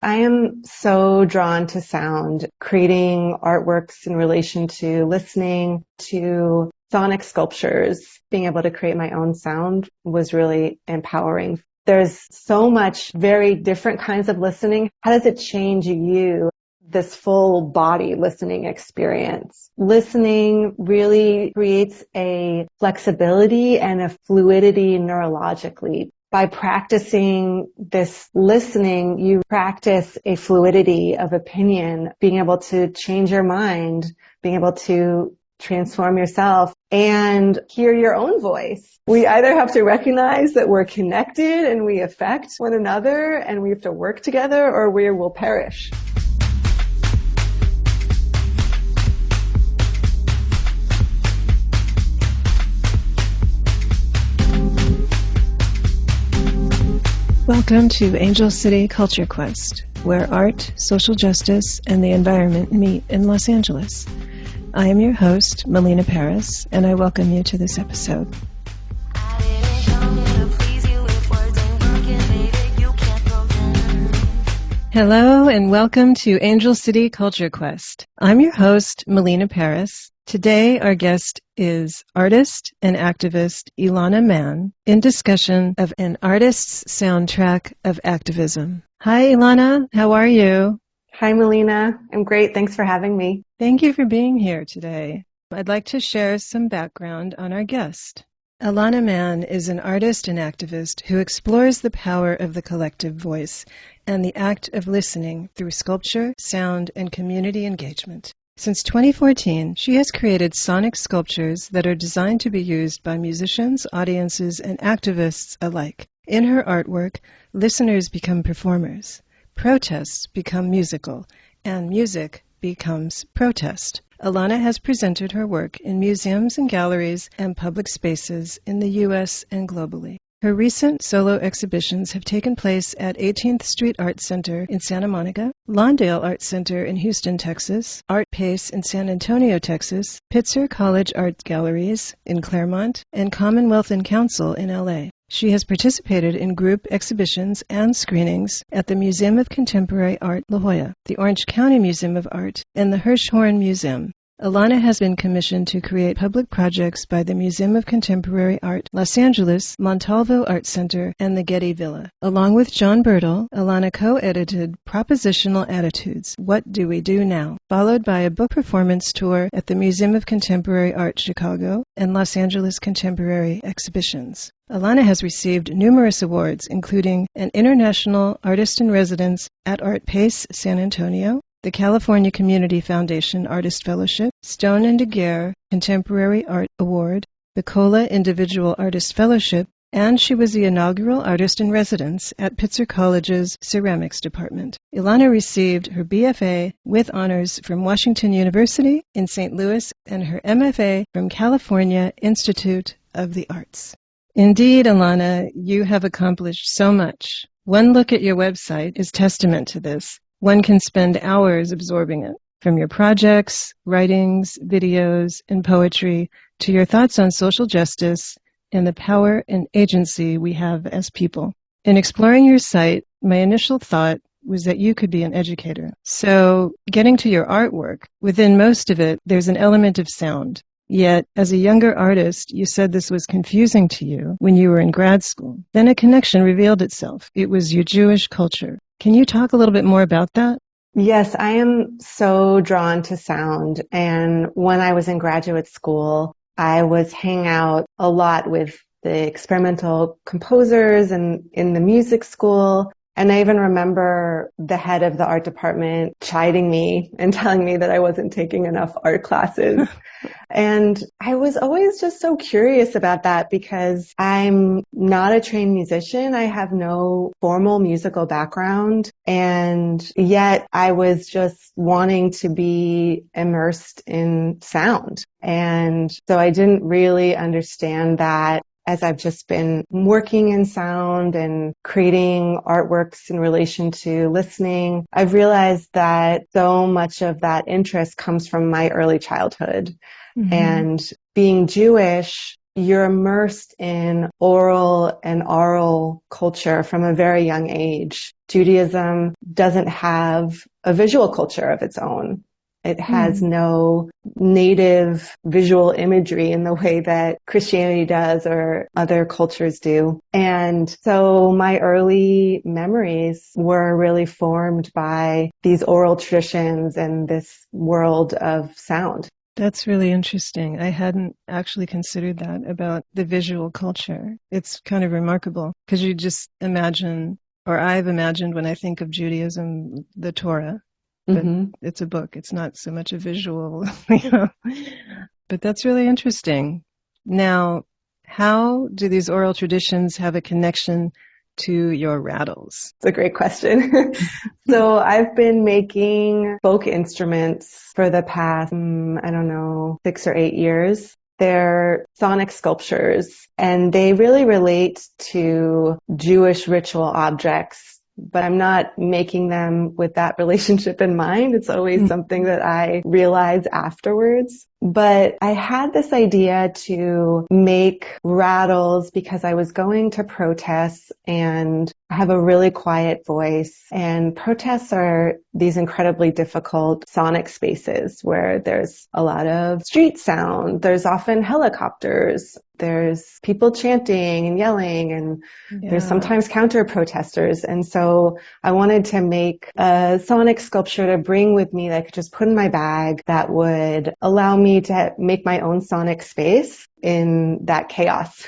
I am so drawn to sound. Creating artworks in relation to listening, to sonic sculptures. Being able to create my own sound was really empowering. There's so much very different kinds of listening. How does it change you? This full body listening experience. Listening really creates a flexibility and a fluidity neurologically. By practicing this listening, you practice a fluidity of opinion, being able to change your mind, being able to transform yourself and hear your own voice. We either have to recognize that we're connected and we affect one another and we have to work together, or we will perish. Welcome to Angel City Culture Quest, where art, social justice, and the environment meet in Los Angeles. I am your host, Melina Paris, and I welcome you to this episode. Hello, and welcome to Angel City Culture Quest. I'm your host, Melina Paris. Today, our guest is artist and activist Elana Mann in discussion of an artist's soundtrack of activism. Hi, Elana. How are you? Hi, Melina. I'm great. Thanks for having me. Thank you for being here today. I'd like to share some background on our guest. Elana Mann is an artist and activist who explores the power of the collective voice and the act of listening through sculpture, sound, and community engagement. Since 2014, she has created sonic sculptures that are designed to be used by musicians, audiences, and activists alike. In her artwork, listeners become performers, protests become musical, and music becomes protest. Elana has presented her work in museums and galleries and public spaces in the U.S. and globally. Her recent solo exhibitions have taken place at 18th Street Art Center in Santa Monica, Lawndale Art Center in Houston, Texas, Art Pace in San Antonio, Texas, Pitzer College Art Galleries in Claremont, and Commonwealth and Council in L.A. She has participated in group exhibitions and screenings at the Museum of Contemporary Art La Jolla, the Orange County Museum of Art, and the Hirshhorn Museum. Elana has been commissioned to create public projects by the Museum of Contemporary Art, Los Angeles, Montalvo Art Center, and the Getty Villa. Along with John Bertle, Elana co-edited Propositional Attitudes, What Do We Do Now?, followed by a book performance tour at the Museum of Contemporary Art Chicago and Los Angeles Contemporary Exhibitions. Elana has received numerous awards, including an International Artist in Residence at Art Pace, San Antonio, the California Community Foundation Artist Fellowship, Stone and Daguerre Contemporary Art Award, the COLA Individual Artist Fellowship, and she was the inaugural Artist in Residence at Pitzer College's Ceramics Department. Elana received her BFA with honors from Washington University in St. Louis and her MFA from California Institute of the Arts. Indeed, Elana, you have accomplished so much. One look at your website is testament to this. One can spend hours absorbing it, from your projects, writings, videos, and poetry, to your thoughts on social justice and the power and agency we have as people. In exploring your site, my initial thought was that you could be an educator. So, getting to your artwork, within most of it, there's an element of sound. Yet, as a younger artist, you said this was confusing to you when you were in grad school. Then a connection revealed itself. It was your Jewish culture. Can you talk a little bit more about that? Yes, I am so drawn to sound. And when I was in graduate school, I was hanging out a lot with the experimental composers and in the music school. And I even remember the head of the art department chiding me and telling me that I wasn't taking enough art classes. And I was always just so curious about that because I'm not a trained musician. I have no formal musical background. And yet I was just wanting to be immersed in sound. And so I didn't really understand that. As I've just been working in sound and creating artworks in relation to listening, I've realized that so much of that interest comes from my early childhood. Mm-hmm. And being Jewish, you're immersed in oral and oral culture from a very young age. Judaism doesn't have a visual culture of its own. It has Hmm. no native visual imagery in the way that Christianity does or other cultures do. And so my early memories were really formed by these oral traditions and this world of sound. That's really interesting. I hadn't actually considered that about the visual culture. It's kind of remarkable because you just imagine, or I've imagined when I think of Judaism, the Torah, but Mm-hmm. it's a book. It's not so much a visual, you know. But that's really interesting. Now, how do these oral traditions have a connection to your rattles? It's a great question. So I've been making folk instruments for the past, I don't know, 6 or 8 years. They're sonic sculptures and they really relate to Jewish ritual objects, but I'm not making them with that relationship in mind. It's always something that I realize afterwards. But I had this idea to make rattles because I was going to protests and I have a really quiet voice, and protests are these incredibly difficult sonic spaces where there's a lot of street sound. There's often helicopters. There's people chanting and yelling, and there's Yeah. sometimes counter protesters. And so I wanted to make a sonic sculpture to bring with me that I could just put in my bag that would allow me to make my own sonic space in that chaos.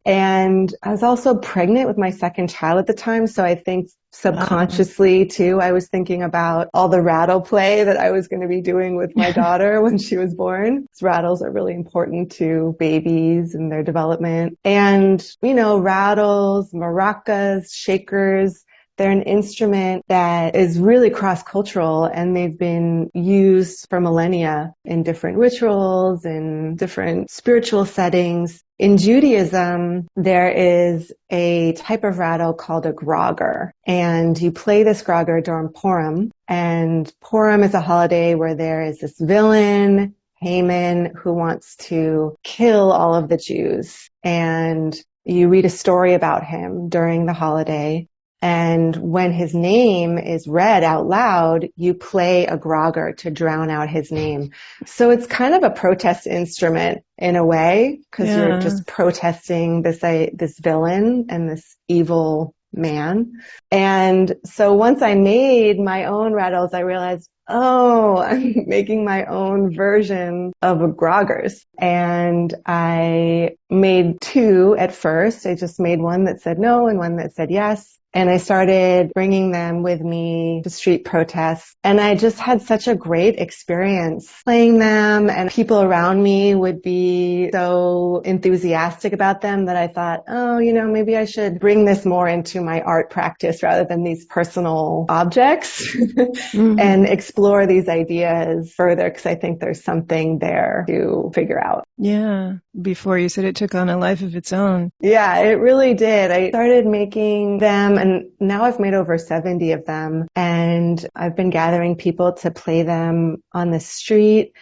And I was also pregnant with my second child at the time. So I think Wow. subconsciously too, I was thinking about all the rattle play that I was going to be doing with my daughter when she was born. Rattles are really important to babies and their development. And, rattles, maracas, shakers, they're an instrument that is really cross-cultural, and they've been used for millennia in different rituals and different spiritual settings. In Judaism, there is a type of rattle called a grogger, and you play this grogger during Purim. And Purim is a holiday where there is this villain, Haman, who wants to kill all of the Jews. And you read a story about him during the holiday. And when his name is read out loud, you play a grogger to drown out his name. So it's kind of a protest instrument in a way, because you're Yeah. just protesting this villain and this evil man. And so once I made my own rattles, I realized, oh, I'm making my own version of groggers. And I made two at first. I just made one that said no and one that said yes. And I started bringing them with me to street protests. And I just had such a great experience playing them, and people around me would be so enthusiastic about them that I thought, oh, maybe I should bring this more into my art practice rather than these personal objects and Hmm. explore these ideas further, because I think there's something there to figure out. Yeah. Before you said it took on a life of its own. Yeah, it really did. I started making them, and now I've made over 70 of them, and I've been gathering people to play them on the street.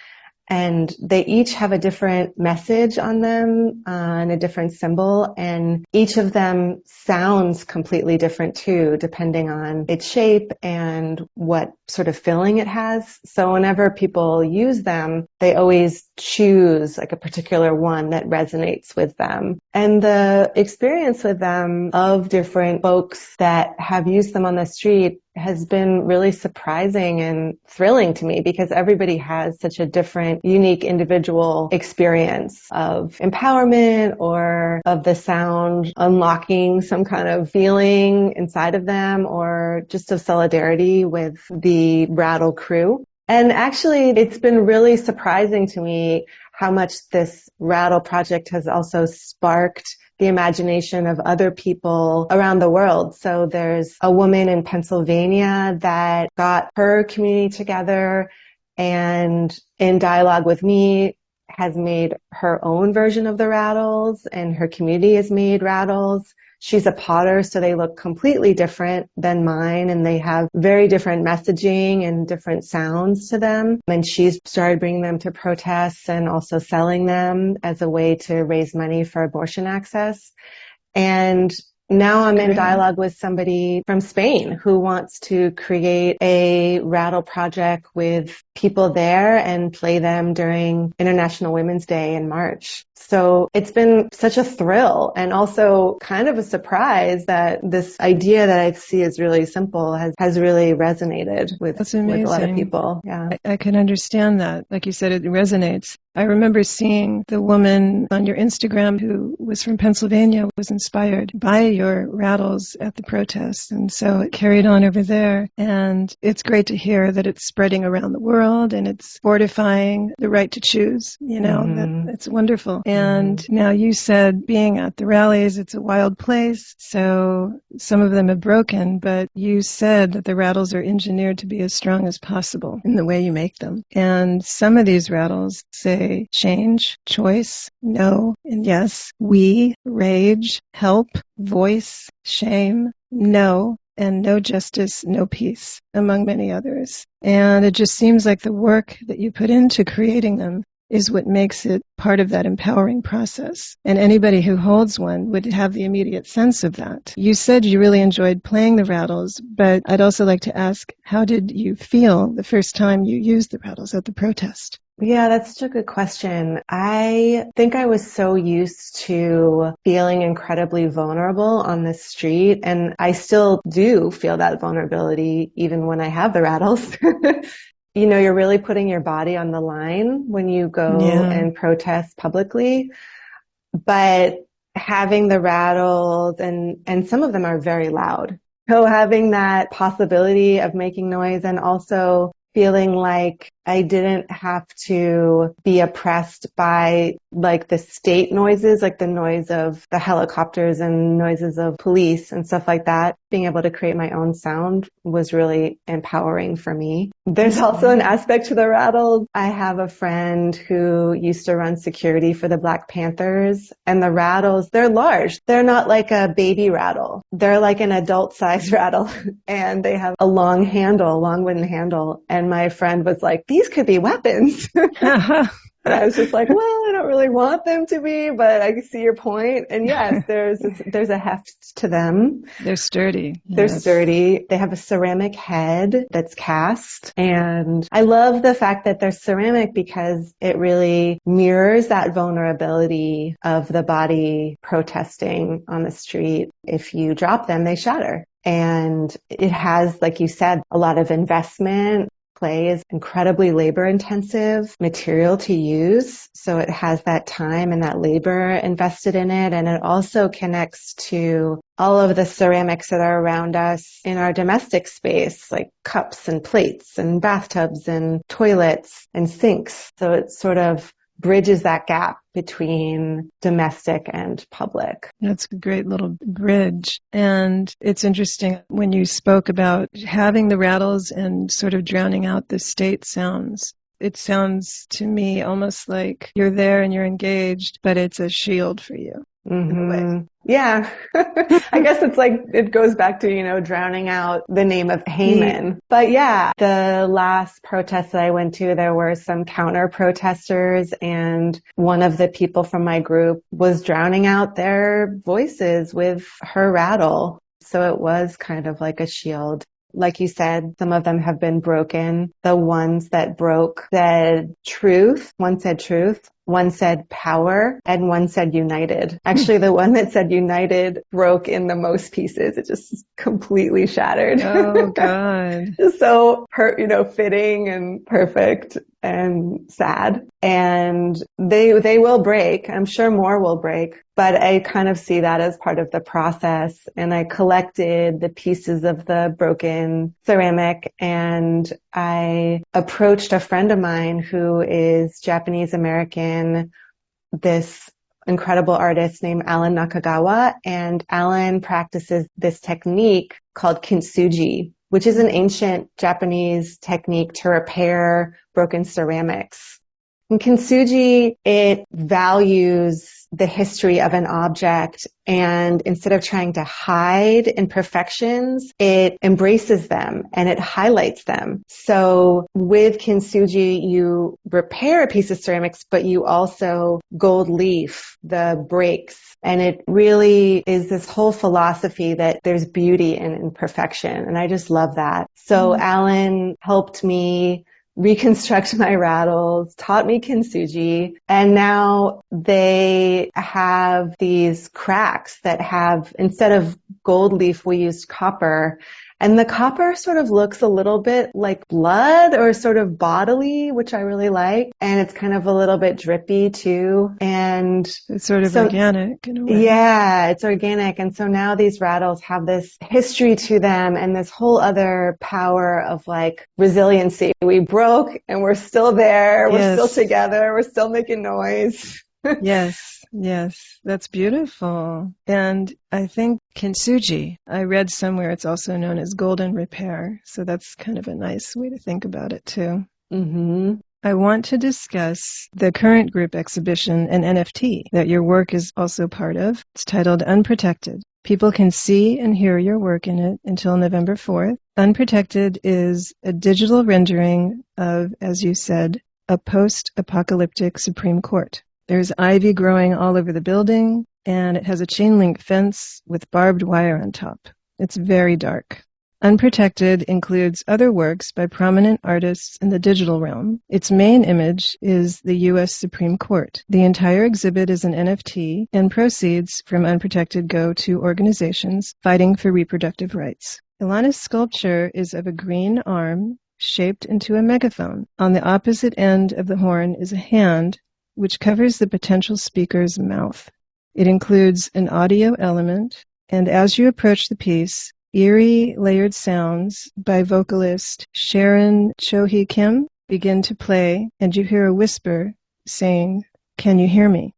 And they each have a different message on them, and a different symbol. And each of them sounds completely different too, depending on its shape and what sort of filling it has. So whenever people use them, they always choose like a particular one that resonates with them. And the experience with them of different folks that have used them on the street has been really surprising and thrilling to me, because everybody has such a different, unique, individual experience of empowerment or of the sound unlocking some kind of feeling inside of them, or just of solidarity with the rattle crew. And actually, it's been really surprising to me how much this rattle project has also sparked the imagination of other people around the world. So there's a woman in Pennsylvania that got her community together and in dialogue with me has made her own version of the rattles, and her community has made rattles. She's a potter, so they look completely different than mine, and they have very different messaging and different sounds to them. And she's started bringing them to protests and also selling them as a way to raise money for abortion access. And now I'm in dialogue with somebody from Spain who wants to create a rattle project with people there and play them during International Women's Day in March. So it's been such a thrill and also kind of a surprise that this idea that I see is really simple has really resonated with a lot of people. Yeah. I can understand that. Like you said, it resonates. I remember seeing the woman on your Instagram who was from Pennsylvania, was inspired by your rattles at the protest. And so it carried on over there. And it's great to hear that it's spreading around the world and it's fortifying the right to choose. It's wonderful. And now you said being at the rallies, it's a wild place. So some of them have broken, but you said that the rattles are engineered to be as strong as possible in the way you make them. And some of these rattles say change, choice, no, and yes, we, rage, help, voice, shame, no, and no justice, no peace, among many others. And it just seems like the work that you put into creating them is what makes it part of that empowering process. And anybody who holds one would have the immediate sense of that. You said you really enjoyed playing the rattles, but I'd also like to ask, how did you feel the first time you used the rattles at the protest? Yeah, that's such a good question. I think I was so used to feeling incredibly vulnerable on the street, and I still do feel that vulnerability even when I have the rattles. You're really putting your body on the line when you go and protest publicly, but having the rattles and some of them are very loud. So having that possibility of making noise and also feeling like I didn't have to be oppressed by like the state noises, like the noise of the helicopters and noises of police and stuff like that. Being able to create my own sound was really empowering for me. There's also an aspect to the rattles. I have a friend who used to run security for the Black Panthers, and the rattles, they're large. They're not like a baby rattle. They're like an adult size rattle, and they have a long wooden handle. And my friend was like, these could be weapons. And I was just like, well, I don't really want them to be, but I see your point. And yes, there's a heft to them. They're sturdy. They're sturdy. They have a ceramic head that's cast. And I love the fact that they're ceramic because it really mirrors that vulnerability of the body protesting on the street. If you drop them, they shatter. And it has, like you said, a lot of investment. Clay is incredibly labor-intensive material to use, so it has that time and that labor invested in it, and it also connects to all of the ceramics that are around us in our domestic space, like cups and plates and bathtubs and toilets and sinks. So it sort of bridges that gap between domestic and public. That's a great little bridge. And it's interesting when you spoke about having the rattles and sort of drowning out the state sounds. It sounds to me almost like you're there and you're engaged, but it's a shield for you. Yeah. I guess it's like, it goes back to, drowning out the name of Haman. But yeah, the last protest that I went to, there were some counter protesters, and one of the people from my group was drowning out their voices with her rattle. So it was kind of like a shield. Like you said, some of them have been broken. The ones that broke said truth. One said truth. One said power, and one said united. Actually, the one that said united broke in the most pieces. It just completely shattered. Oh, God. So fitting and perfect and sad. And they will break. I'm sure more will break, but I kind of see that as part of the process. And I collected the pieces of the broken ceramic, and I approached a friend of mine who is Japanese American, this incredible artist named Alan Nakagawa, and Alan practices this technique called kintsugi, which is an ancient Japanese technique to repair broken ceramics. In kintsugi, it values the history of an object, and instead of trying to hide imperfections, it embraces them and it highlights them. So with kintsugi, you repair a piece of ceramics, but you also gold leaf the breaks. And it really is this whole philosophy that there's beauty in imperfection. And I just love that. So Alan helped me reconstruct my rattles, taught me kintsugi, and now they have these cracks that have, instead of gold leaf, we used copper. And the copper sort of looks a little bit like blood or sort of bodily, which I really like. And it's kind of a little bit drippy too. And it's sort of organic in a way. Yeah, it's organic. And so now these rattles have this history to them and this whole other power of like resiliency. We broke and we're still there. We're still together. We're still making noise. Yes, that's beautiful. And I think kintsugi, I read somewhere it's also known as golden repair. So that's kind of a nice way to think about it too. Mm-hmm. I want to discuss the current group exhibition and NFT that your work is also part of. It's titled Unprotected. People can see and hear your work in it until November 4th. Unprotected is a digital rendering of, as you said, a post-apocalyptic Supreme Court. There's ivy growing all over the building, and it has a chain link fence with barbed wire on top. It's very dark. Unprotected includes other works by prominent artists in the digital realm. Its main image is the U.S. Supreme Court. The entire exhibit is an NFT, and proceeds from Unprotected go to organizations fighting for reproductive rights. Elana's sculpture is of a green arm shaped into a megaphone. On the opposite end of the horn is a hand which covers the potential speaker's mouth. It includes an audio element, and as you approach the piece, eerie layered sounds by vocalist Sharon Chohee Kim begin to play, and you hear a whisper saying, "Can you hear me?"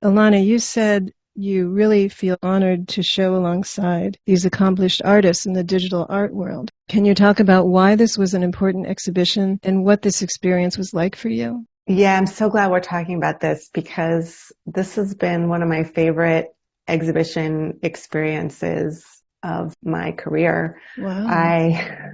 Elana, you said you really feel honored to show alongside these accomplished artists in the digital art world. Can you talk about why this was an important exhibition and what this experience was like for you? Yeah, I'm so glad we're talking about this because this has been one of my favorite exhibition experiences of my career. Wow. I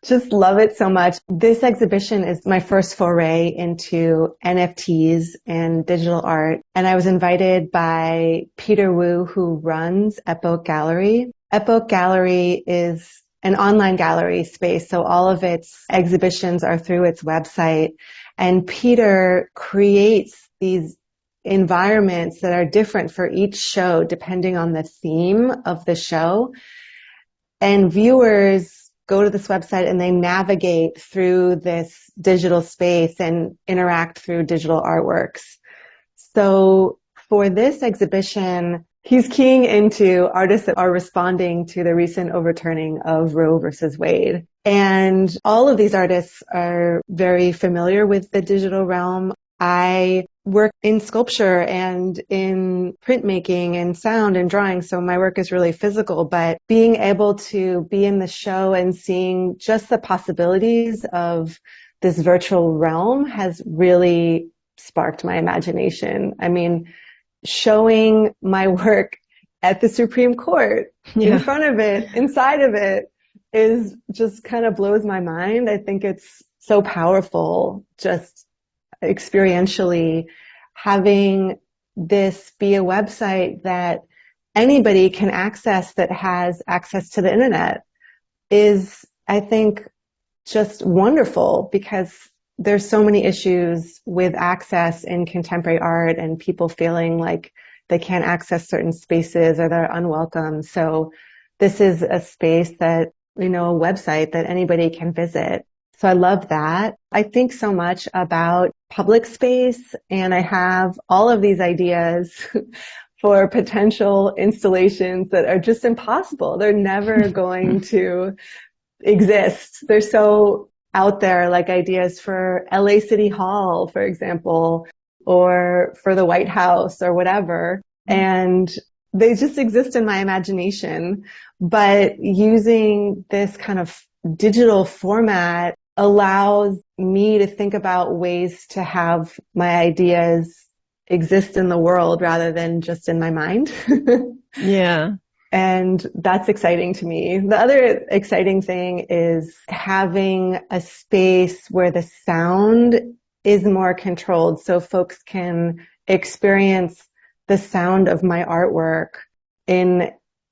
just love it so much. This exhibition is my first foray into NFTs and digital art. And I was invited by Peter Wu, who runs Epoch Gallery. Epoch Gallery is an online gallery space, so all of its exhibitions are through its website. And Peter creates these environments that are different for each show depending on the theme of the show. And viewers go to this website and they navigate through this digital space and interact through digital artworks. So for this exhibition, he's keying into artists that are responding to the recent overturning of Roe versus Wade. And all of these artists are very familiar with the digital realm. I work in sculpture and in printmaking and sound and drawing, so my work is really physical, but being able to be in the show and seeing just the possibilities of this virtual realm has really sparked my imagination. I mean, showing my work at the Supreme Court, in front of it, inside of it, is just kind of blows my mind. I think it's so powerful, just experientially, having this be a website that anybody can access that has access to the internet is, I think, just wonderful because there's so many issues with access in contemporary art and people feeling like they can't access certain spaces or they're unwelcome. So this is a space that, a website that anybody can visit. So I love that. I think so much about public space, and I have all of these ideas for potential installations that are just impossible. They're never going to exist. They're so out there, like ideas for LA City Hall, for example, or for the White House or whatever. And they just exist in my imagination. But using this kind of digital format allows me to think about ways to have my ideas exist in the world rather than just in my mind. Yeah. And that's exciting to me. The other exciting thing is having a space where the sound is more controlled so folks can experience the sound of my artwork in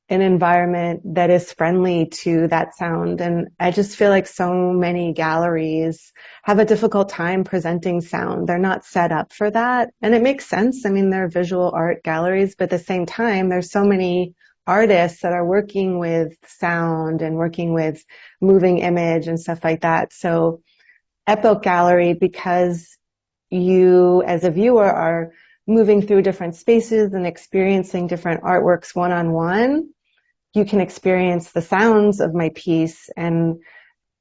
an environment that is friendly to that sound. And I just feel like so many galleries have a difficult time presenting sound. They're not set up for that. And it makes sense. I mean, they're visual art galleries, but at the same time, there's so many artists that are working with sound and working with moving image and stuff like that. So Epoch Gallery, because you as a viewer are moving through different spaces and experiencing different artworks one-on-one, you can experience the sounds of my piece and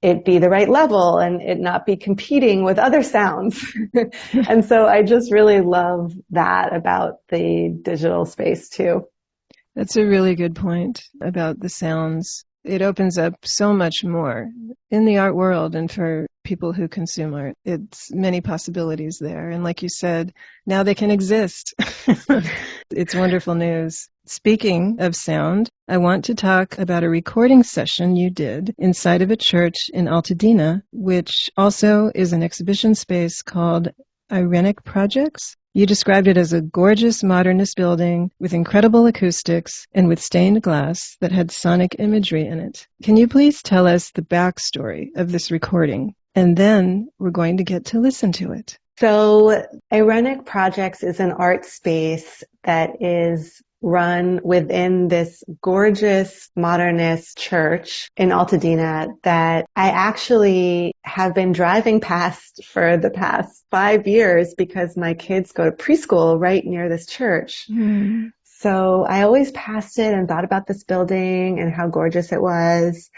it be the right level and it not be competing with other sounds. And so I just really love that about the digital space too. That's a really good point about the sounds. It opens up so much more in the art world and for people who consume art. It's many possibilities there. And like you said, now they can exist. It's wonderful news. Speaking of sound, I want to talk about a recording session you did inside of a church in Altadena, which also is an exhibition space called Irenic Projects. You described it as a gorgeous modernist building with incredible acoustics and with stained glass that had sonic imagery in it. Can you please tell us the backstory of this recording? And then we're going to get to listen to it. So Irenic Projects is an art space that is run within this gorgeous modernist church in Altadena that I actually have been driving past for the past 5 years because my kids go to preschool right near this church. Mm. So I always passed it and thought about this building and how gorgeous it was.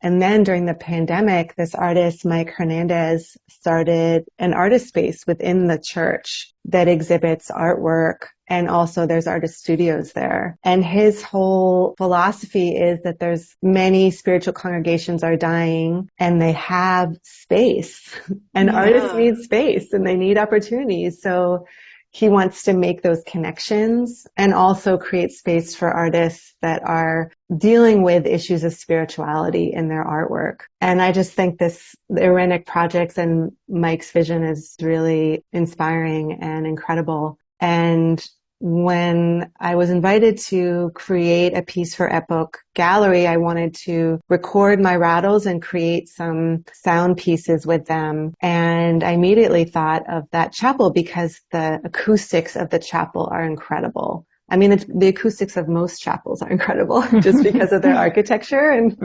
And then during the pandemic, this artist, Mike Hernandez, started an artist space within the church that exhibits artwork. And also there's artist studios there. And his whole philosophy is that there's many spiritual congregations are dying and they have space and artists need space and they need opportunities. So he wants to make those connections and also create space for artists that are dealing with issues of spirituality in their artwork. And I just think the Irenic Projects and Mike's vision is really inspiring and incredible. And when I was invited to create a piece for Epoch Gallery, I wanted to record my rattles and create some sound pieces with them. And I immediately thought of that chapel because the acoustics of the chapel are incredible. I mean, the acoustics of most chapels are incredible just because of their architecture and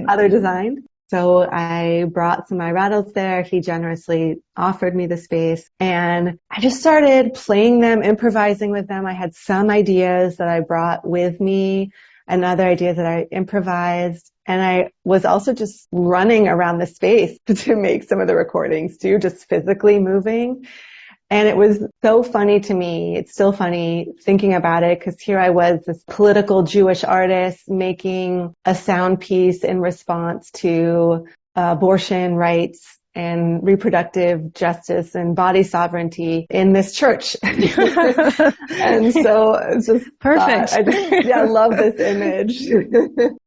how they're designed. So I brought some of my rattles there. He generously offered me the space and I just started playing them, improvising with them. I had some ideas that I brought with me and other ideas that I improvised. And I was also just running around the space to make some of the recordings too, just physically moving. And it was so funny to me. It's still funny thinking about it because here I was, this political Jewish artist making a sound piece in response to abortion rights and reproductive justice and body sovereignty in this church. And so it's just perfect. I love this image.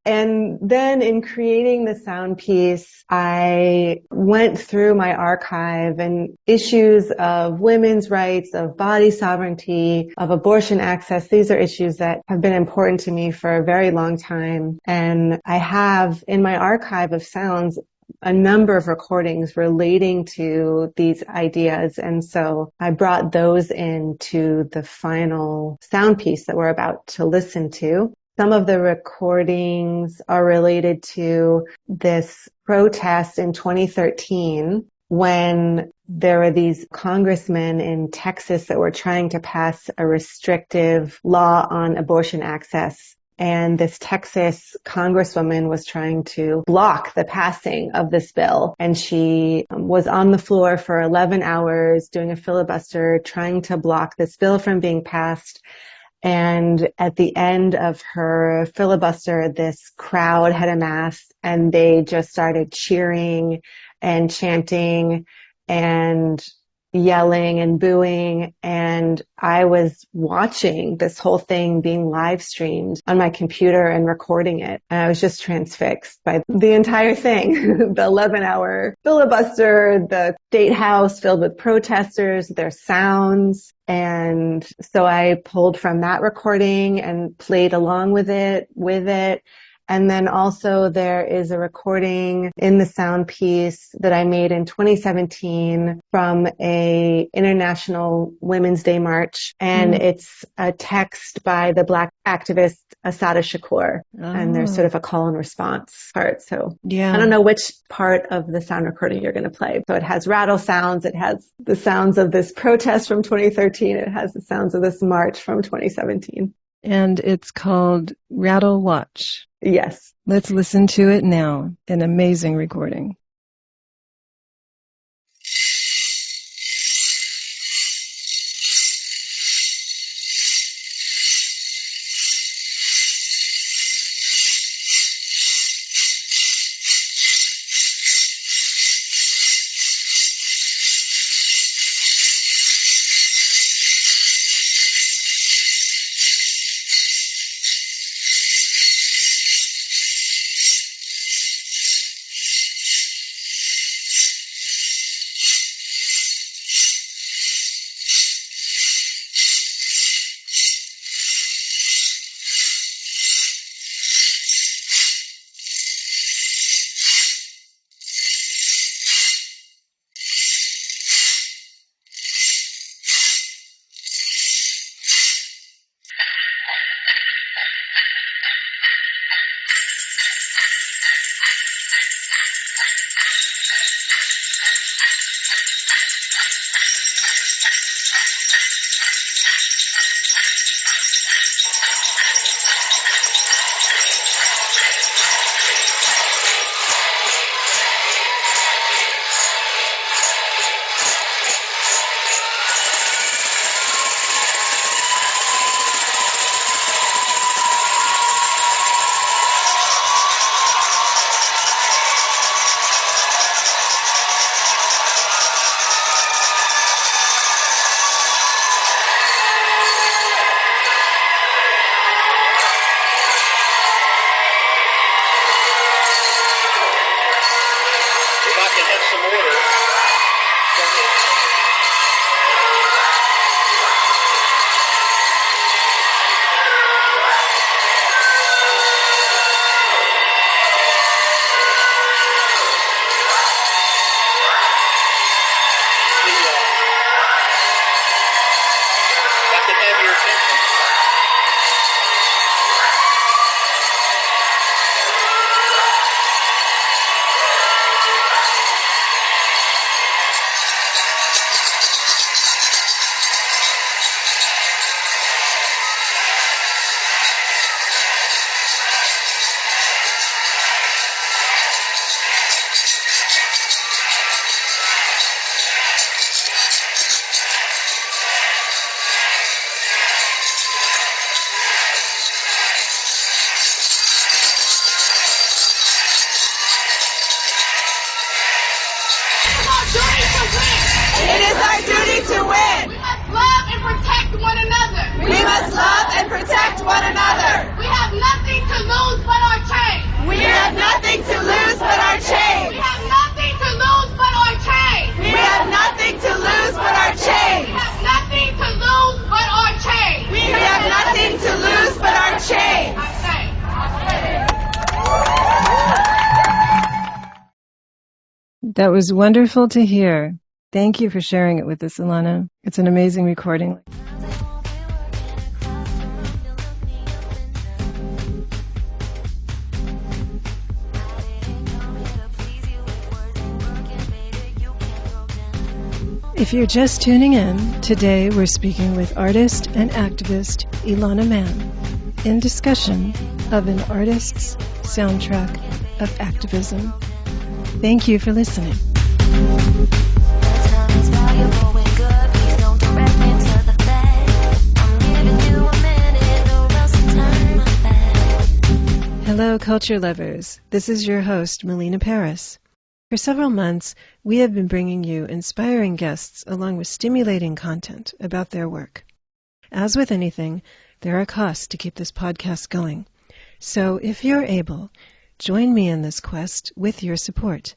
And then in creating the sound piece, I went through my archive and issues of women's rights, of body sovereignty, of abortion access. These are issues that have been important to me for a very long time. And I have in my archive of sounds a number of recordings relating to these ideas. And so I brought those into the final sound piece that we're about to listen to. Some of the recordings are related to this protest in 2013 when there were these congressmen in Texas that were trying to pass a restrictive law on abortion access. And this Texas congresswoman was trying to block the passing of this bill. And she was on the floor for 11 hours doing a filibuster, trying to block this bill from being passed. And at the end of her filibuster, this crowd had amassed and they just started cheering and chanting. And yelling and booing. And I was watching this whole thing being live streamed on my computer and recording it. And I was just transfixed by the entire thing. The 11-hour filibuster, the state house filled with protesters, their sounds. And so I pulled from that recording and played along with it. And then also there is a recording in the sound piece that I made in 2017 from a International Women's Day March. And it's a text by the Black activist Assata Shakur. And there's sort of a call and response part. So I don't know which part of the sound recording you're going to play. So it has rattle sounds. It has the sounds of this protest from 2013. It has the sounds of this march from 2017. And it's called Rattle Watch. Yes. Let's listen to it now. An amazing recording. It is our duty to win. We must love and protect one another. We must love and protect one another. We have nothing to lose but our chains. We have nothing to lose but our chains. We have nothing to lose but our chains. We have nothing to lose but our chains. We have nothing to lose but our chains. We have nothing to lose but our chains. That was wonderful to hear. Thank you for sharing it with us, Elana. It's an amazing recording. If you're just tuning in, today we're speaking with artist and activist Elana Mann in discussion of an artist's soundtrack of activism. Thank you for listening. Hello, culture lovers. This is your host, Melina Paris. For several months, we have been bringing you inspiring guests along with stimulating content about their work. As with anything, there are costs to keep this podcast going. So if you're able, join me in this quest with your support.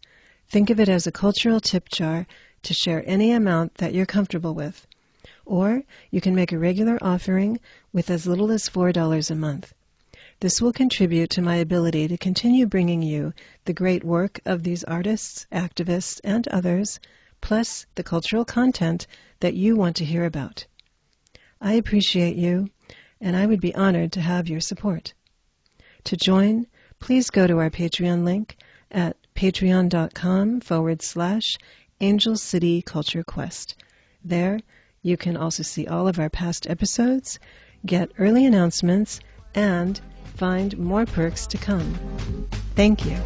Think of it as a cultural tip jar to share any amount that you're comfortable with. Or you can make a regular offering with as little as $4 a month. This will contribute to my ability to continue bringing you the great work of these artists, activists, and others, plus the cultural content that you want to hear about. I appreciate you, and I would be honored to have your support. To join, please go to our Patreon link at patreon.com/Angel City Culture Quest. There, you can also see all of our past episodes, get early announcements, and find more perks to come. Thank you.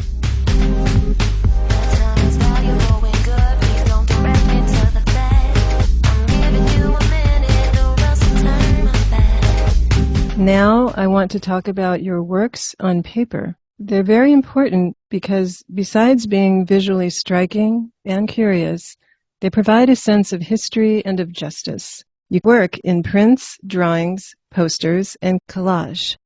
Now I want to talk about your works on paper. They're very important because besides being visually striking and curious, they provide a sense of history and of justice. You work in prints, drawings, posters, and collage.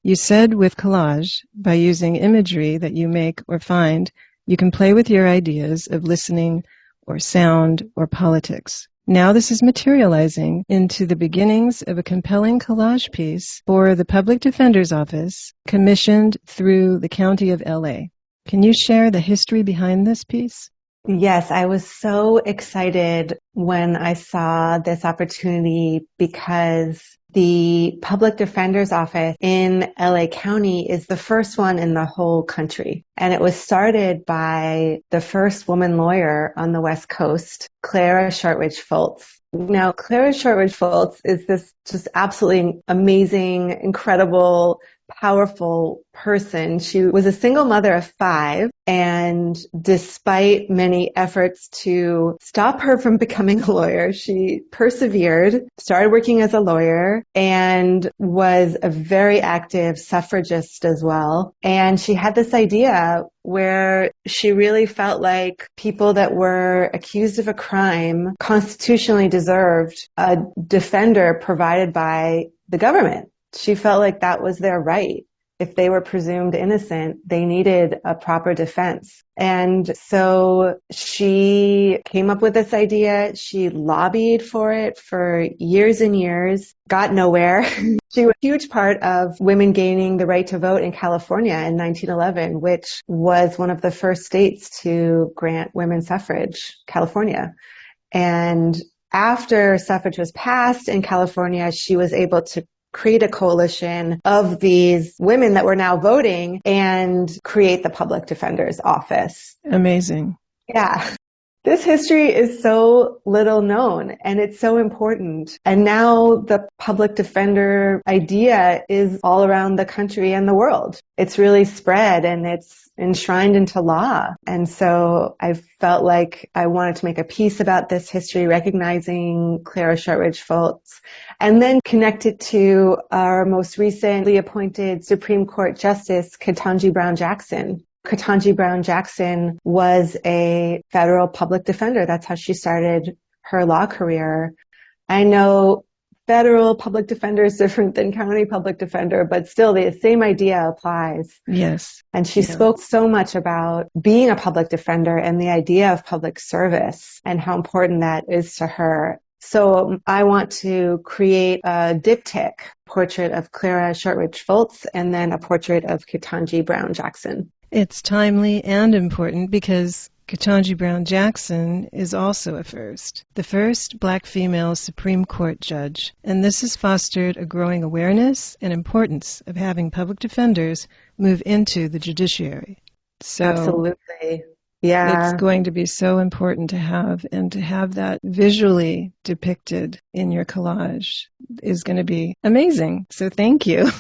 You said with collage, by using imagery that you make or find, you can play with your ideas of listening or sound or politics. Now this is materializing into the beginnings of a compelling collage piece for the Public Defender's Office, commissioned through the County of LA. Can you share the history behind this piece? Yes, I was so excited when I saw this opportunity because the Public Defender's Office in LA County is the first one in the whole country. And it was started by the first woman lawyer on the West Coast, Clara Shortridge Fultz. Now, Clara Shortridge Fultz is this just absolutely amazing, incredible, powerful person. She was a single mother of 5, and despite many efforts to stop her from becoming a lawyer, she persevered, started working as a lawyer, and was a very active suffragist as well. And she had this idea where she really felt like people that were accused of a crime constitutionally deserved a defender provided by the government. She felt like that was their right. If they were presumed innocent, they needed a proper defense. And so she came up with this idea. She lobbied for it for years and years, got nowhere. She was a huge part of women gaining the right to vote in California in 1911, which was one of the first states to grant women suffrage, California. And after suffrage was passed in California, she was able to create a coalition of these women that were now voting and create the Public Defender's Office. Amazing. Yeah. This history is so little known and it's so important. And now the public defender idea is all around the country and the world. It's really spread and it's enshrined into law. And so I felt like I wanted to make a piece about this history, recognizing Clara Shortridge Fultz, and then connect it to our most recently appointed Supreme Court Justice, Ketanji Brown Jackson. Ketanji Brown Jackson was a federal public defender. That's how she started her law career. I know federal public defender is different than county public defender, but still the same idea applies. Yes. And she spoke so much about being a public defender and the idea of public service and how important that is to her. So I want to create a diptych portrait of Clara Shortridge Fultz and then a portrait of Ketanji Brown Jackson. It's timely and important because Ketanji Brown Jackson is also a first, the first Black female Supreme Court judge, and this has fostered a growing awareness and importance of having public defenders move into the judiciary. So Absolutely. Yeah. It's going to be so important to have, and to have that visually depicted in your collage is going to be amazing. So thank you.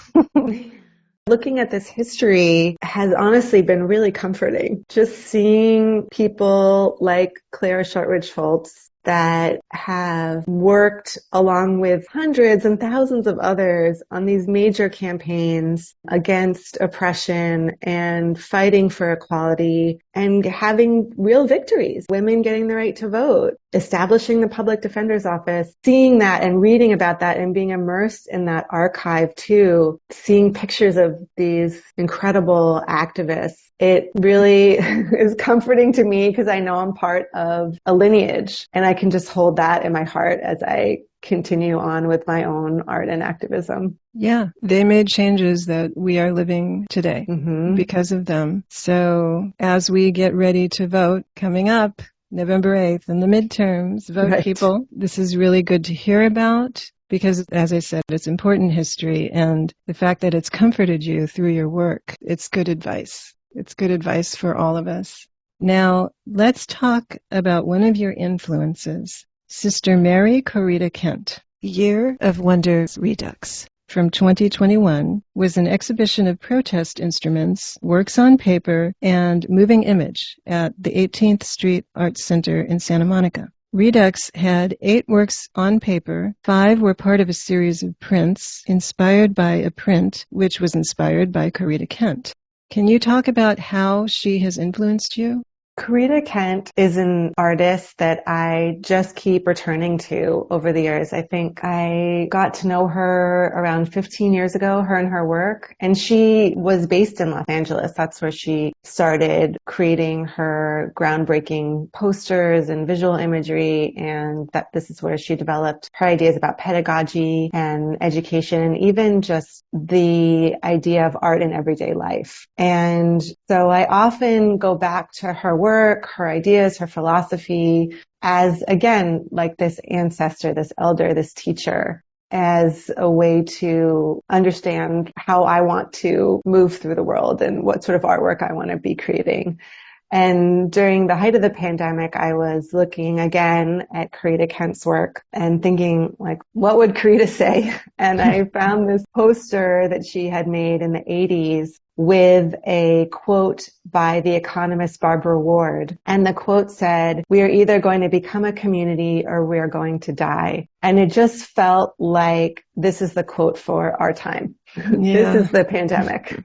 Looking at this history has honestly been really comforting. Just seeing people like Clara Shortridge Fultz that have worked along with hundreds and thousands of others on these major campaigns against oppression and fighting for equality and having real victories, women getting the right to vote, establishing the public defender's office, seeing that and reading about that and being immersed in that archive too, seeing pictures of these incredible activists. It really is comforting to me because I know I'm part of a lineage and I can just hold that in my heart as I continue on with my own art and activism. Yeah, they made changes that we are living today because of them. So as we get ready to vote coming up November 8th in the midterms, vote Right. people. This is really good to hear about because, as I said, it's important history, and the fact that it's comforted you through your work, it's good advice. It's good advice for all of us. Now, let's talk about one of your influences, Sister Mary Corita Kent. Year of Wonders Redux from 2021 was an exhibition of protest instruments, works on paper, and moving image at the 18th Street Arts Center in Santa Monica. Redux had 8 works on paper. 5 were part of a series of prints inspired by a print which was inspired by Corita Kent. Can you talk about how she has influenced you? Corita Kent is an artist that I just keep returning to over the years. I think I got to know her around 15 years ago, her and her work, and she was based in Los Angeles. That's where she started creating her groundbreaking posters and visual imagery, and that this is where she developed her ideas about pedagogy and education, and even just the idea of art in everyday life. And so I often go back to her work, her ideas, her philosophy as, again, like this ancestor, this elder, this teacher, as a way to understand how I want to move through the world and what sort of artwork I want to be creating. And during the height of the pandemic, I was looking again at Corita Kent's work and thinking, like, what would Corita say? And I found this poster that she had made in the 80s with a quote by the economist Barbara Ward. And the quote said, "We are either going to become a community or we are going to die." And it just felt like this is the quote for our time. Yeah. This is the pandemic.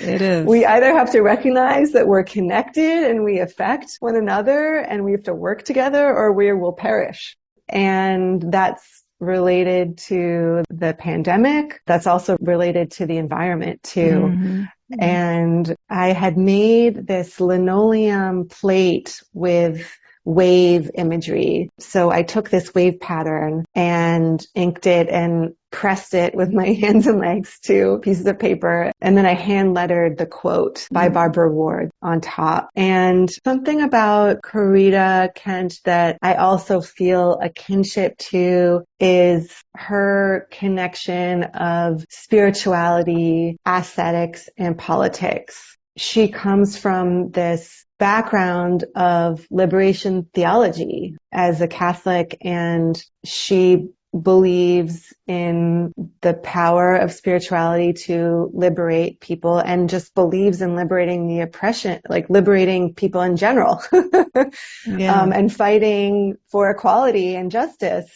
It is. We either have to recognize that we're connected and we affect one another and we have to work together, or we will perish. And that's related to the pandemic. That's also related to the environment too. And I had made this linoleum plate with wave imagery. So I took this wave pattern and inked it and pressed it with my hands and legs to pieces of paper. And then I hand lettered the quote by Barbara Ward on top. And something about Corita Kent that I also feel a kinship to is her connection of spirituality, aesthetics, and politics. She comes from this background of liberation theology as a Catholic, and she believes in the power of spirituality to liberate people and just believes in liberating the oppression, like liberating people in general, and fighting for equality and justice.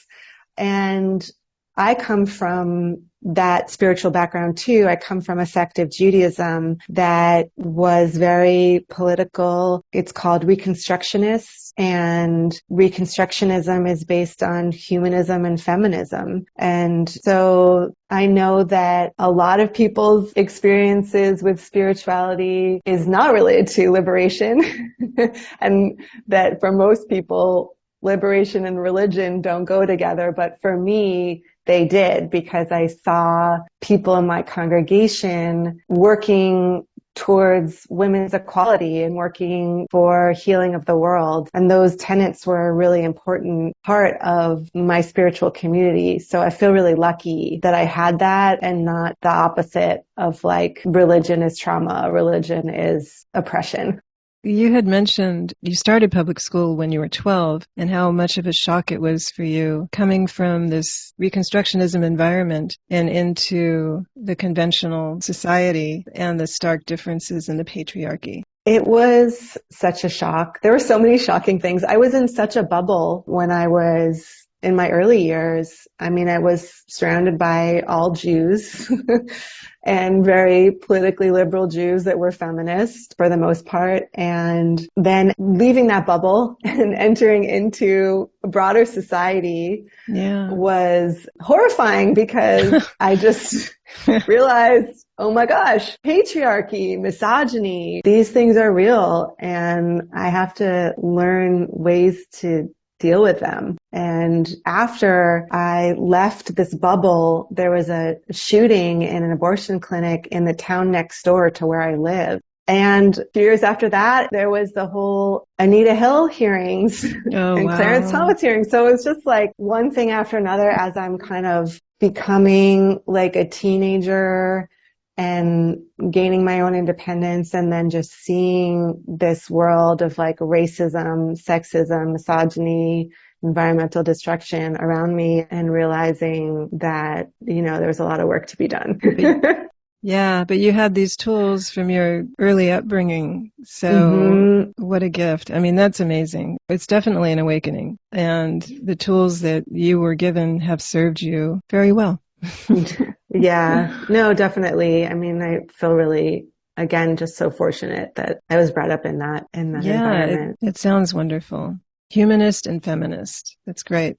And I come from that spiritual background too. I come from a sect of Judaism that was very political. It's called Reconstructionists, and Reconstructionism is based on humanism and feminism. And so I know that a lot of people's experiences with spirituality is not related to liberation, and that for most people, liberation and religion don't go together. But for me, they did, because I saw people in my congregation working towards women's equality and working for healing of the world. And those tenets were a really important part of my spiritual community. So I feel really lucky that I had that, and not the opposite of like religion is trauma, religion is oppression. You had mentioned you started public school when you were 12, and how much of a shock it was for you coming from this Reconstructionism environment and into the conventional society and the stark differences in the patriarchy. It was such a shock. There were so many shocking things. I was in such a bubble when I was in my early years, I mean, I was surrounded by all Jews and very politically liberal Jews that were feminists for the most part. And then leaving that bubble and entering into a broader society was horrifying because I just realized, oh my gosh, patriarchy, misogyny, these things are real and I have to learn ways to deal with them. And after I left this bubble, there was a shooting in an abortion clinic in the town next door to where I live. And a few years after that, there was the whole Anita Hill hearings and Clarence Thomas hearings. So it's just like one thing after another as I'm kind of becoming like a teenager and gaining my own independence, and then just seeing this world of like racism, sexism, misogyny, environmental destruction around me, and realizing that, you know, there's a lot of work to be done. Yeah, but you had these tools from your early upbringing. So what a gift. I mean, that's amazing. It's definitely an awakening. And the tools that you were given have served you very well. Yeah, no, definitely. I mean, I feel really, again, just so fortunate that I was brought up in that environment. It sounds wonderful. Humanist and feminist. That's great.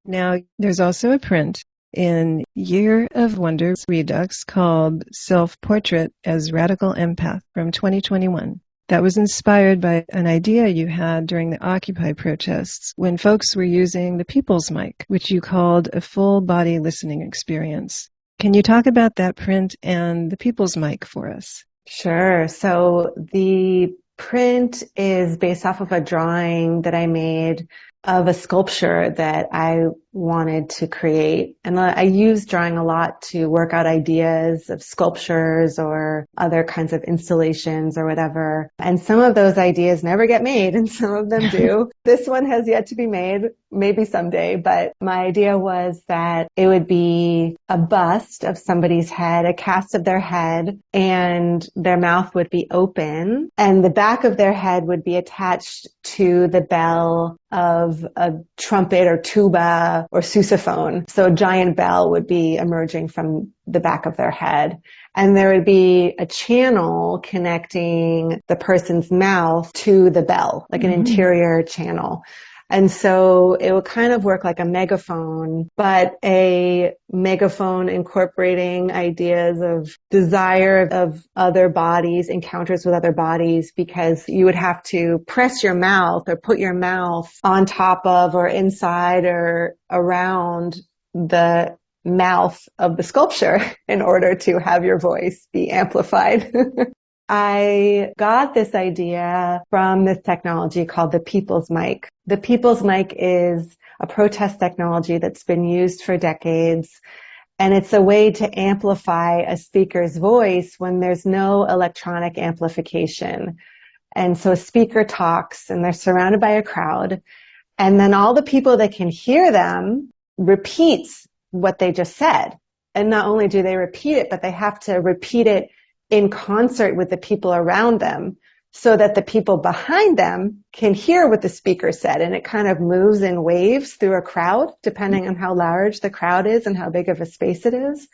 Now, there's also a print in Year of Wonder Redux called Self-Portrait as Radical Empath from 2021. That was inspired by an idea you had during the Occupy protests when folks were using the People's Mic, which you called a full-body listening experience. Can you talk about that print and the People's Mic for us? Sure. So the print is based off of a drawing that I made of a sculpture that I wanted to create. And I use drawing a lot to work out ideas of sculptures or other kinds of installations or whatever. And some of those ideas never get made and some of them do. This one has yet to be made, maybe someday, but my idea was that it would be a bust of somebody's head, a cast of their head, and their mouth would be open and the back of their head would be attached to the bell of a trumpet or tuba or sousaphone. So a giant bell would be emerging from the back of their head. And there would be a channel connecting the person's mouth to the bell, like an interior channel. And so it would kind of work like a megaphone, but a megaphone incorporating ideas of desire of other bodies, encounters with other bodies, because you would have to press your mouth or put your mouth on top of or inside or around the mouth of the sculpture in order to have your voice be amplified. I got this idea from this technology called the People's Mic. The People's Mic is a protest technology that's been used for decades, and it's a way to amplify a speaker's voice when there's no electronic amplification. And so a speaker talks and they're surrounded by a crowd, and then all the people that can hear them repeats what they just said. And not only do they repeat it, but they have to repeat it in concert with the people around them so that the people behind them can hear what the speaker said. And it kind of moves in waves through a crowd, depending on how large the crowd is and how big of a space it is.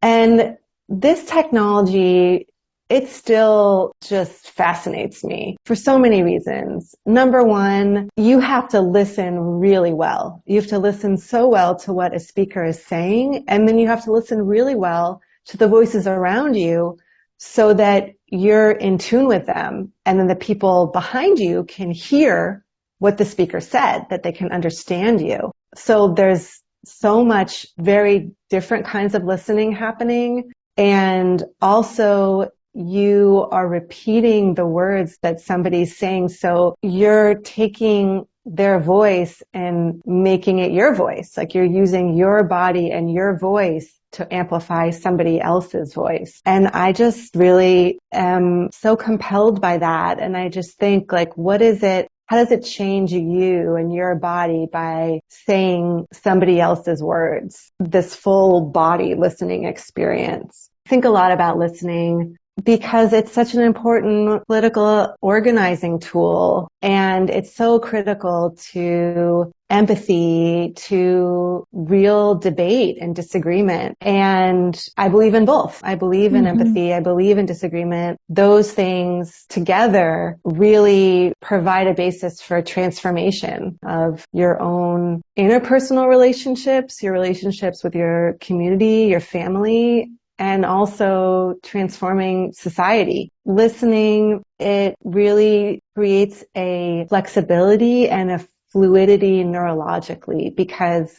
And this technology, it still just fascinates me for so many reasons. Number one, you have to listen really well. You have to listen so well to what a speaker is saying, and then you have to listen really well to the voices around you so that you're in tune with them, and then the people behind you can hear what the speaker said, that they can understand you. So there's so much very different kinds of listening happening, and also you are repeating the words that somebody's saying, so you're taking their voice and making it your voice, like you're using your body and your voice to amplify somebody else's voice. And I just really am so compelled by that. And I just think, like, what is it? How does it change you and your body by saying somebody else's words? This full body listening experience. I think a lot about listening because it's such an important political organizing tool, and it's so critical to empathy, to real debate and disagreement. And I believe in both. I believe in empathy. I believe in disagreement. Those things together really provide a basis for transformation of your own interpersonal relationships, your relationships with your community, your family, and also transforming society. Listening, it really creates a flexibility and a fluidity neurologically, because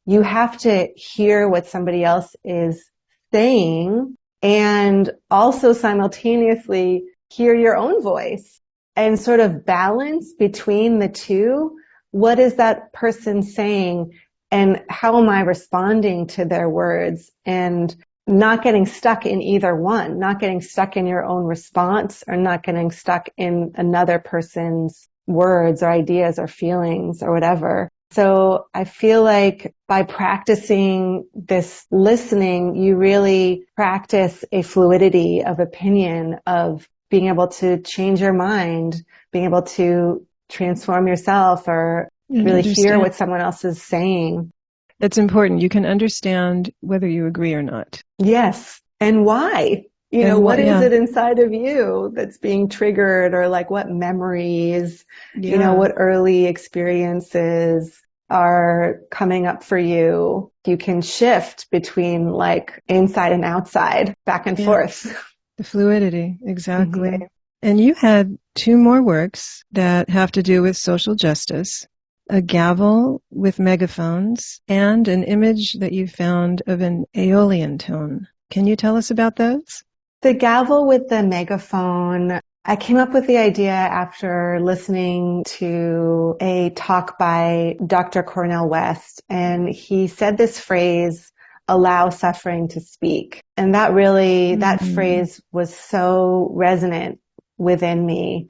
you have to hear what somebody else is saying and also simultaneously hear your own voice and sort of balance between the two. What is that person saying and how am I responding to their words? And not getting stuck in either one, not getting stuck in your own response or not getting stuck in another person's words or ideas or feelings or whatever. So I feel like by practicing this listening, you really practice a fluidity of opinion, of being able to change your mind, being able to transform yourself or really hear what someone else is saying. That's important. You can understand whether you agree or not. Yes. And why? What is it inside of you that's being triggered, or like what memories, what early experiences are coming up for you? You can shift between like inside and outside, back and forth. The fluidity, exactly. And you had two more works that have to do with social justice. A gavel with megaphones, and an image that you found of an aeolian tone. Can you tell us about those? The gavel with the megaphone, I came up with the idea after listening to a talk by Dr. Cornel West, and he said this phrase, allow suffering to speak. And that really, that phrase was so resonant within me.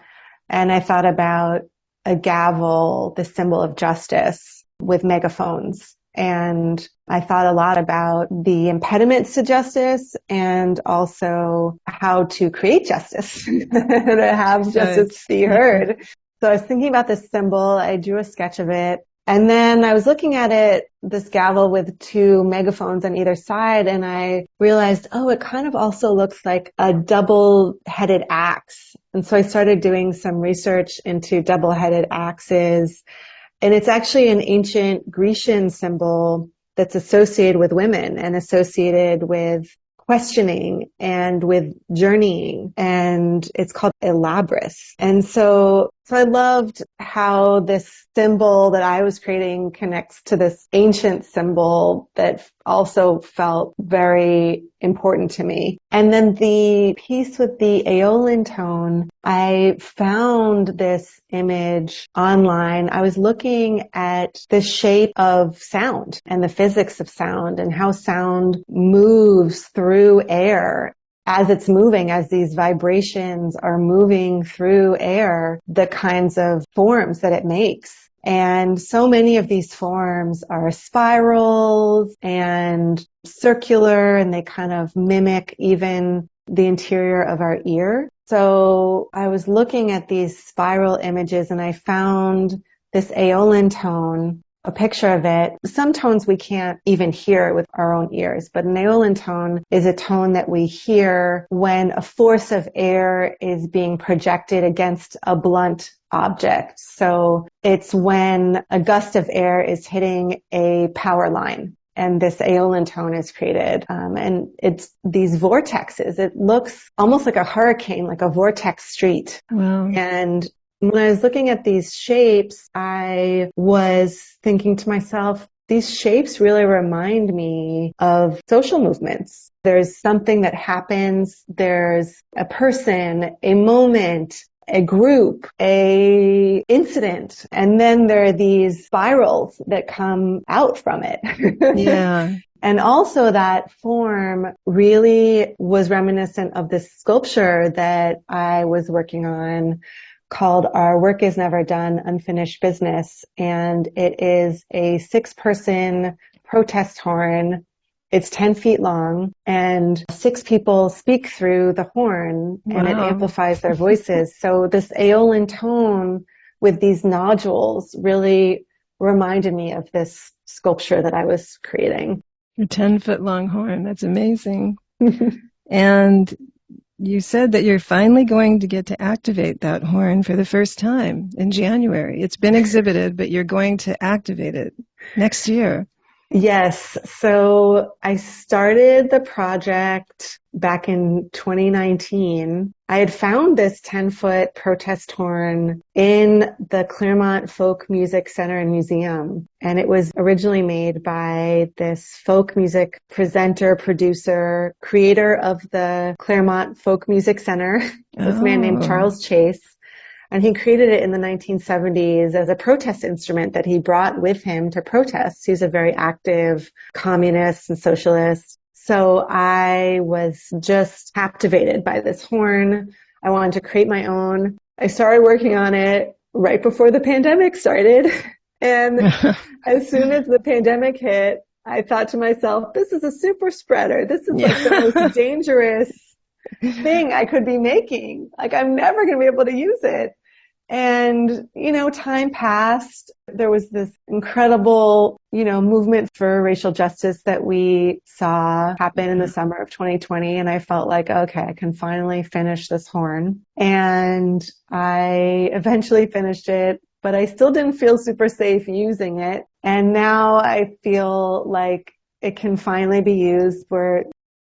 And I thought about a gavel, the symbol of justice, with megaphones. And I thought a lot about the impediments to justice and also how to create justice, to have justice be heard. So I was thinking about this symbol. I drew a sketch of it. And then I was looking at it, this gavel with two megaphones on either side, and I realized, it kind of also looks like a double-headed axe. And so I started doing some research into double-headed axes. And it's actually an ancient Grecian symbol that's associated with women and associated with questioning and with journeying. And it's called elabris. And so I loved how this symbol that I was creating connects to this ancient symbol that also felt very important to me. And then the piece with the aeolian tone, I found this image online. I was looking at the shape of sound and the physics of sound and how sound moves through air. As it's moving, as these vibrations are moving through air, the kinds of forms that it makes. And so many of these forms are spirals and circular, and they kind of mimic even the interior of our ear. So I was looking at these spiral images and I found this aeolian tone, a picture of it. Some tones we can't even hear with our own ears, but an aeolian tone is a tone that we hear when a force of air is being projected against a blunt object. So it's when a gust of air is hitting a power line and this aeolian tone is created. And it's these vortexes. It looks almost like a hurricane, like a vortex street. Wow. And when I was looking at these shapes, I was thinking to myself, these shapes really remind me of social movements. There's something that happens, there's a person, a moment, a group, a incident, and then there are these spirals that come out from it. Yeah. And also that form really was reminiscent of this sculpture that I was working on called Our Work Is Never Done, Unfinished Business. And it is a 6-person protest horn. It's 10 feet long, and 6 people speak through the horn, and it Wow. amplifies their voices. So this Aeolian tone with these nodules really reminded me of this sculpture that I was creating. A 10-foot long horn. That's amazing. And you said that you're finally going to get to activate that horn for the first time in January. It's been exhibited, but you're going to activate it next year. Yes. So I started the project back in 2019. I had found this 10-foot protest horn in the Claremont Folk Music Center and Museum. And it was originally made by this folk music presenter, producer, creator of the Claremont Folk Music Center, this man named Charles Chase. And he created it in the 1970s as a protest instrument that he brought with him to protest. He was a very active communist and socialist. So I was just captivated by this horn. I wanted to create my own. I started working on it right before the pandemic started. And as soon as the pandemic hit, I thought to myself, this is a super spreader. This is like the most dangerous thing I could be making. Like, I'm never going to be able to use it. And, time passed. There was this incredible, movement for racial justice that we saw happen in the summer of 2020. And I felt like, okay, I can finally finish this horn. And I eventually finished it, but I still didn't feel super safe using it. And now I feel like it can finally be used where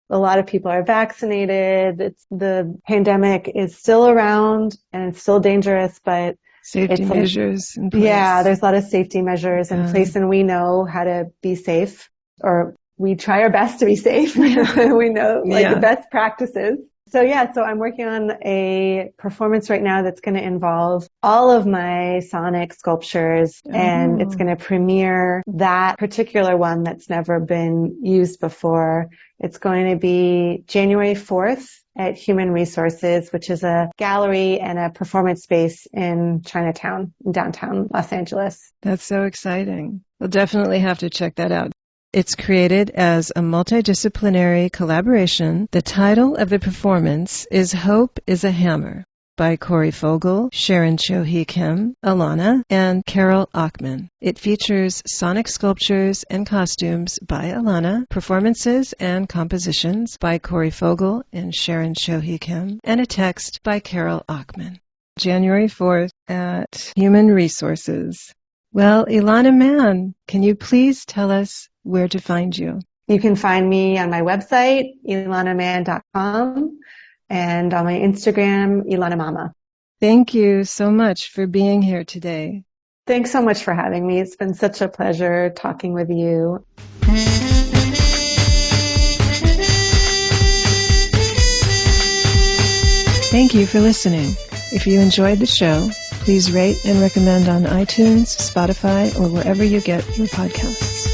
a lot of people are vaccinated. The pandemic is still around and it's still dangerous, but safety measures in place. Yeah, there's a lot of safety measures in place, and we know how to be safe, or we try our best to be safe. We know the best practices. So I'm working on a performance right now that's going to involve all of my sonic sculptures, and it's going to premiere that particular one that's never been used before. It's going to be January 4th at Human Resources, which is a gallery and a performance space in Chinatown, in downtown Los Angeles. That's so exciting. We'll definitely have to check that out. It's created as a multidisciplinary collaboration. The title of the performance is Hope is a Hammer by Corey Fogel, Sharon Cho-hee Kim, Elana, and Carol Achman. It features sonic sculptures and costumes by Elana, performances and compositions by Corey Fogel and Sharon Cho-hee Kim, and a text by Carol Achman. January 4th at Human Resources. Well, Elana Mann, can you please tell us where to find you? You can find me on my website, elanamann.com, and on my Instagram, Elana Mama. Thank you so much for being here today. Thanks so much for having me. It's been such a pleasure talking with you. Thank you for listening. If you enjoyed the show, please rate and recommend on iTunes, Spotify, or wherever you get your podcasts.